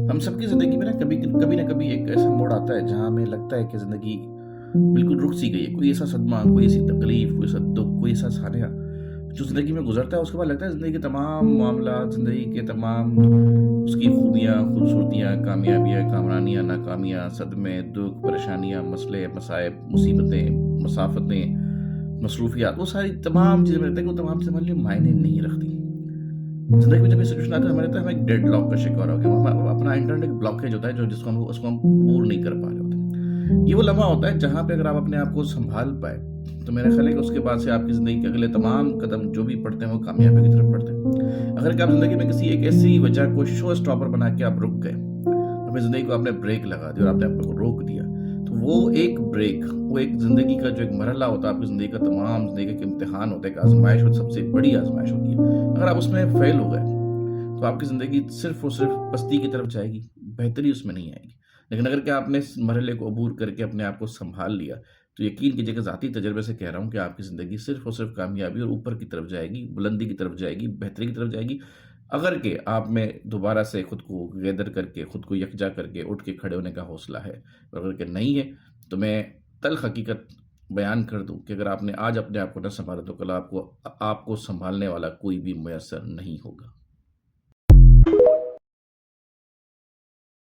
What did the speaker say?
ہم سب کی زندگی میں نا کبھی نہ کبھی ایک ایسا موڑ آتا ہے جہاں ہمیں لگتا ہے کہ زندگی بالکل رک سی گئی ہے. کوئی ایسا صدمہ، کوئی ایسی تکلیف، کوئی ایسا دکھ، کوئی ایسا سانحہ جو زندگی میں گزرتا ہے. اس کے بعد لگتا ہے زندگی کے تمام معاملات، زندگی کے تمام اس کی خوبیاں، خوبصورتیاں، کامیابیاں، کامرانیاں، ناکامیاں، صدمے، دکھ، پریشانیاں، مسئلے، مصائب، مصیبتیں، مسافتیں، مصروفیات، وہ ساری تمام چیزیں میں لگتا ہے کہ وہ تمام چیزیں ہمارے لیے معنی نہیں رکھتی. زندگی میں جب یہ سچویشن آتا ہے ہمیں لگتا ہے ہم ایک ڈیڈ لاک کا شکار ہو گیا. ہم اپنا انٹرنل ایک بلاکیج ہوتا ہے جو اس کو ہم عبور نہیں کر پا رہے ہوتے. یہ وہ لمحہ ہوتا ہے جہاں پہ اگر آپ اپنے آپ کو سنبھال پائے تو میرا خیال ہے کہ اس کے بعد سے آپ کی زندگی کے اگلے تمام قدم جو بھی پڑتے ہیں وہ کامیابی کی طرف پڑتے ہیں. اگر کہ آپ زندگی میں کسی ایک ایسی وجہ کو شو اسٹاپر بنا کے آپ رک گئے، اپنی زندگی کو آپ نے بریک لگا دیا اور آپ نے آپ کو روک دیا، تو وہ ایک بریک، وہ ایک زندگی کا جو ایک مرحلہ ہوتا ہے، آپ کی زندگی کا تمام زندگی کا امتحان ہوتا ہے، ایک آزمائش ہوتی ہے، سب سے بڑی آزمائش ہوتی ہے. اگر آپ اس میں فیل ہو گئے تو آپ کی زندگی صرف اور صرف پستی کی طرف جائے گی، بہتری اس میں نہیں آئے گی. لیکن اگر کہ آپ نے اس مرحلے کو عبور کر کے اپنے آپ کو سنبھال لیا تو یقین کیجیے کہ ذاتی تجربے سے کہہ رہا ہوں کہ آپ کی زندگی صرف اور صرف کامیابی اور اوپر کی طرف جائے گی، بلندی کی طرف جائے گی، بہتری کی طرف جائے گی. اگر کہ آپ میں دوبارہ سے خود کو غیدر کر کے، خود کو یکجا کر کے اٹھ کے کھڑے ہونے کا حوصلہ ہے. اور اگر کہ نہیں ہے تو میں تلخ حقیقت بیان کر دوں کہ اگر آپ نے آج اپنے آپ کو نہ سنبھالا تو کل آپ کو سنبھالنے والا کوئی بھی میسر نہیں ہوگا.